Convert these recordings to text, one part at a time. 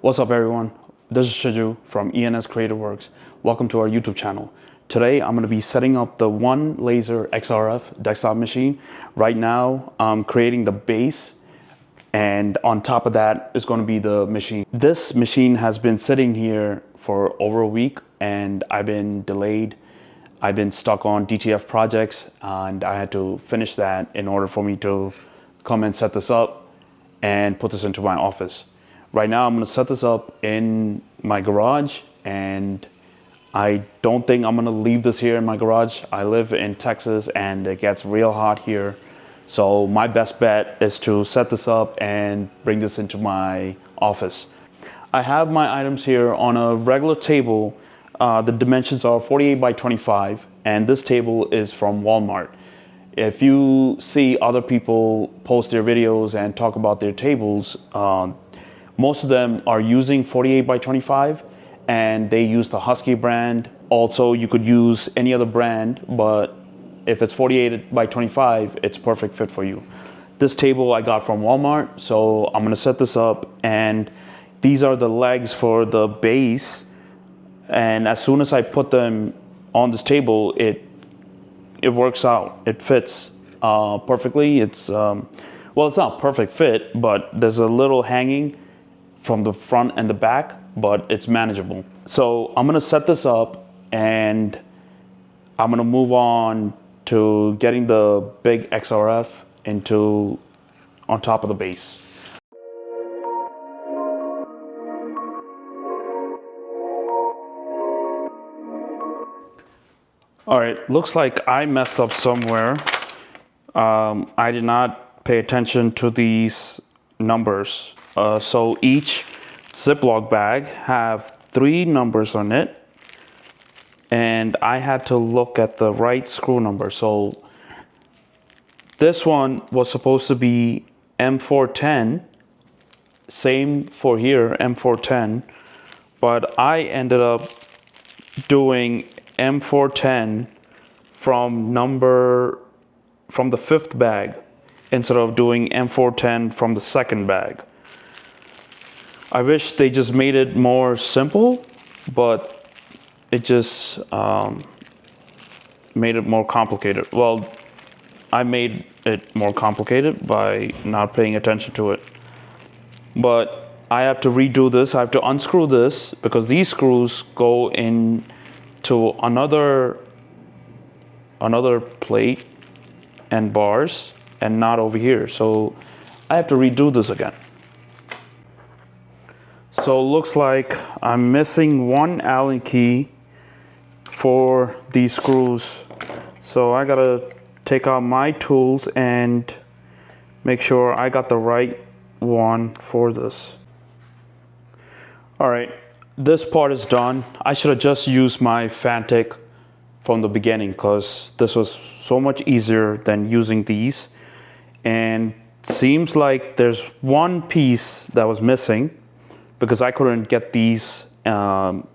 What's up everyone? This is Shiju from ENS Creative Works. Welcome to our YouTube channel. Today I'm going to be setting up the OneLaser XRF desktop machine. Right now I'm creating the base, and on top of that is going to be the machine. This machine has been sitting here for over a week and I've been delayed. I've been stuck on DTF projects and I had to finish that in order for me to come and set this up and put this into my office. Right now I'm going to set this up in my garage, and I don't think I'm going to leave this here in my garage. I live in Texas and it gets real hot here. So my best bet is to set this up and bring this into my office. I have my items here on a regular table. The dimensions are 48 by 25 and this table is from Walmart. If you see other people post their videos and talk about their tables, most of them are using 48 by 25 and they use the Husky brand. Also, you could use any other brand, but if it's 48 by 25, it's perfect fit for you. This table I got from Walmart, so I'm gonna set this up, and these are the legs for the base. And as soon as I put them on this table, it works out. It fits perfectly. It's well, it's not perfect fit, but there's a little hanging from the front and the back, but it's manageable. So I'm gonna set this up and I'm gonna move on to getting the big XRF on top of the base. All right, looks like I messed up somewhere. I did not pay attention to these numbers. So each Ziploc bag have 3 numbers on it, and I had to look at the right screw number. So this one was supposed to be M410, same for here, M410, but I ended up doing M410 from the 5th bag instead of doing M410 from the 2nd bag. I wish they just made it more simple, but it just made it more complicated. Well, I made it more complicated by not paying attention to it. But I have to redo this. I have to unscrew this because these screws go into another plate and bars and not over here. So I have to redo this again. So it looks like I'm missing one Allen key for these screws. So I gotta take out my tools and make sure I got the right one for this. All right, this part is done. I should have just used my Fantic from the beginning because this was so much easier than using these. And seems like there's one piece that was missing because I couldn't get these, what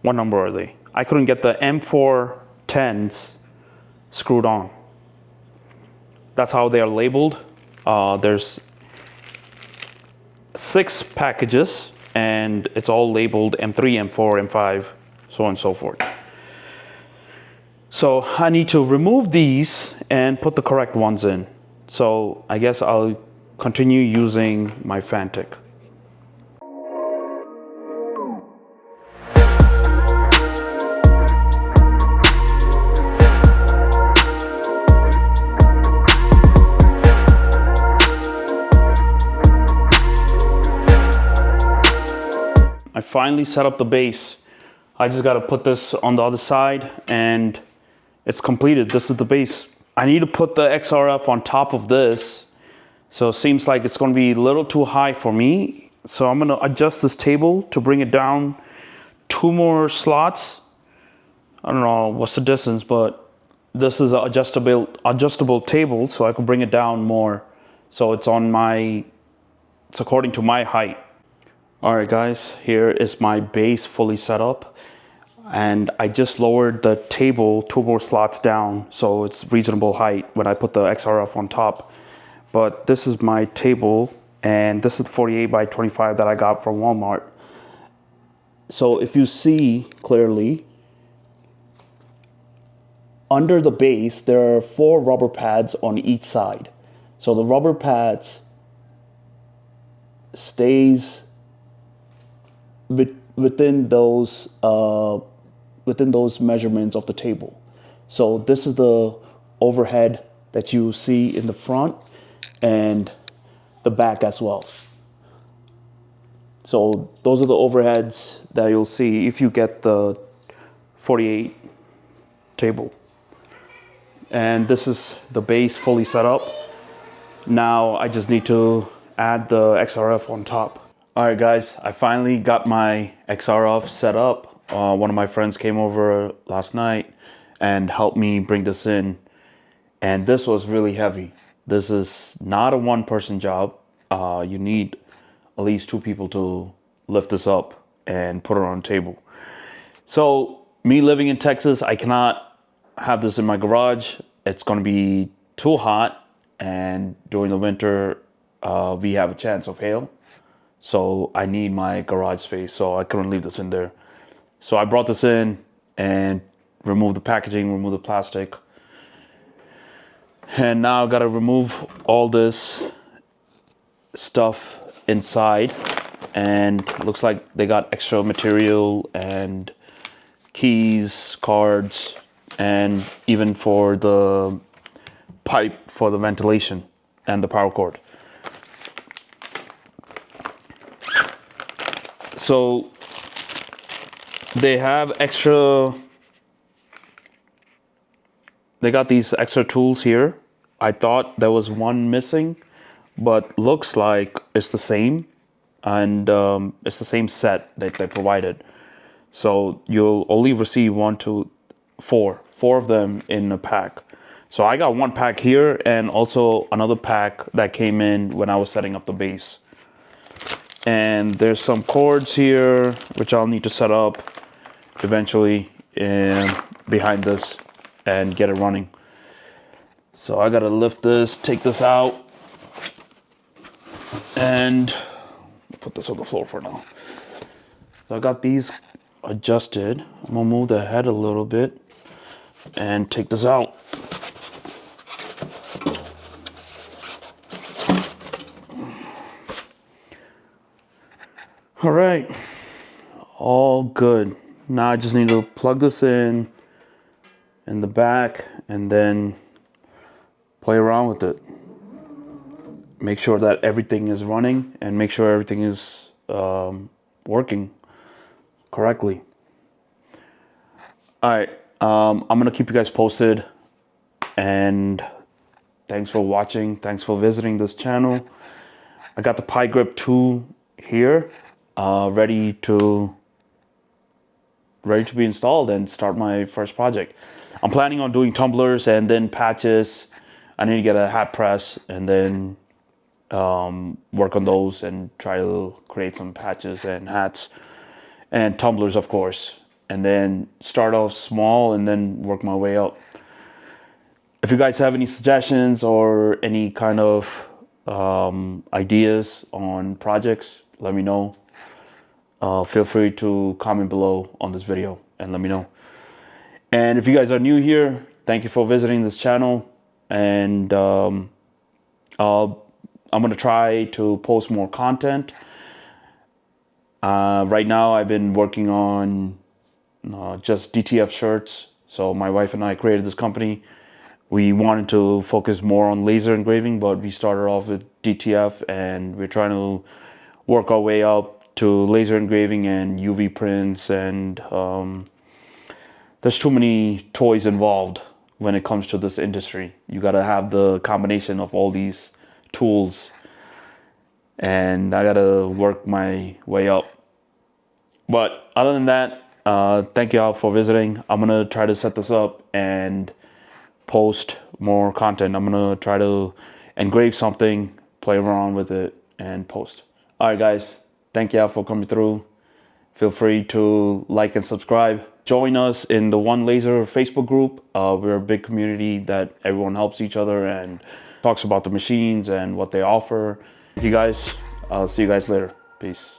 number are they? I couldn't get the M410s screwed on. That's how they are labeled. There's 6 packages and it's all labeled M3, M4, M5, so on and so forth. So I need to remove these and put the correct ones in. So I guess I'll continue using my Fantic. I finally set up the base. I just gotta put this on the other side and it's completed. This is the base. I need to put the XRF on top of this. So it seems like it's gonna be a little too high for me. So I'm gonna adjust this table to bring it down 2 more slots. I don't know what's the distance, but this is an adjustable table, so I can bring it down more. So it's according to my height. All right guys, here is my base fully set up. And I just lowered the table 2 more slots down, so it's reasonable height when I put the XRF on top. But this is my table And this is the 48 by 25 that I got from Walmart. So if you see clearly, under the base, there are 4 rubber pads on each side. So the rubber pads stays within those measurements of the table. So this is the overhead that you see in the front and the back as well. So those are the overheads that you'll see if you get the 48 table. And this is the base fully set up. Now I just need to add the XRF on top. All right, guys, I finally got my XRF set up. One of my friends came over last night and helped me bring this in. And this was really heavy. This is not a one-person job. You need at least 2 people to lift this up and put it on a table. So me living in Texas, I cannot have this in my garage. It's going to be too hot, and during the winter we have a chance of hail. So I need my garage space, so I couldn't leave this in there. So I brought this in and removed the packaging, removed the plastic. And now I gotta remove all this stuff inside. And looks like they got extra material and keys, cards, and even for the pipe for the ventilation and the power cord. So they have they got these extra tools here. I thought there was one missing, but looks like it's the same, and it's the same set that they provided. So you'll only receive 1, 2, 4 of them in a pack. So I got 1 pack here and also another pack that came in when I was setting up the base. And there's some cords here, which I'll need to set up eventually behind this and get it running. So I gotta lift this, take this out, and put this on the floor for now. So I got these adjusted. I'm gonna move the head a little bit and take this out. All right, all good. Now I just need to plug this in the back and then play around with it. Make sure that everything is running and make sure everything is working correctly. All right, I'm gonna keep you guys posted, and thanks for watching. Thanks for visiting this channel. I got the Pi Grip 2 here, ready to be installed and start my first project. I'm planning on doing tumblers and then patches. I need to get a hat press and then work on those and try to create some patches and hats and tumblers, of course, and then start off small and then work my way up. If you guys have any suggestions or any kind of ideas on projects, let me know. Feel free to comment below on this video and let me know. And if you guys are new here, thank you for visiting this channel. And I'm gonna try to post more content. Right now I've been working on just DTF shirts. So my wife and I created this company. We wanted to focus more on laser engraving, but we started off with DTF, and we're trying to work our way up to laser engraving and UV prints, and there's too many toys involved when it comes to this industry. You gotta have the combination of all these tools, and I gotta work my way up. But other than that, thank you all for visiting. I'm gonna try to set this up and post more content. I'm gonna try to engrave something, play around with it, and post. All right, guys. Thank you all for coming through. Feel free to like and subscribe. Join us in the OneLaser Facebook group. We're a big community that everyone helps each other and talks about the machines and what they offer. Thank you guys. I'll see you guys later. Peace.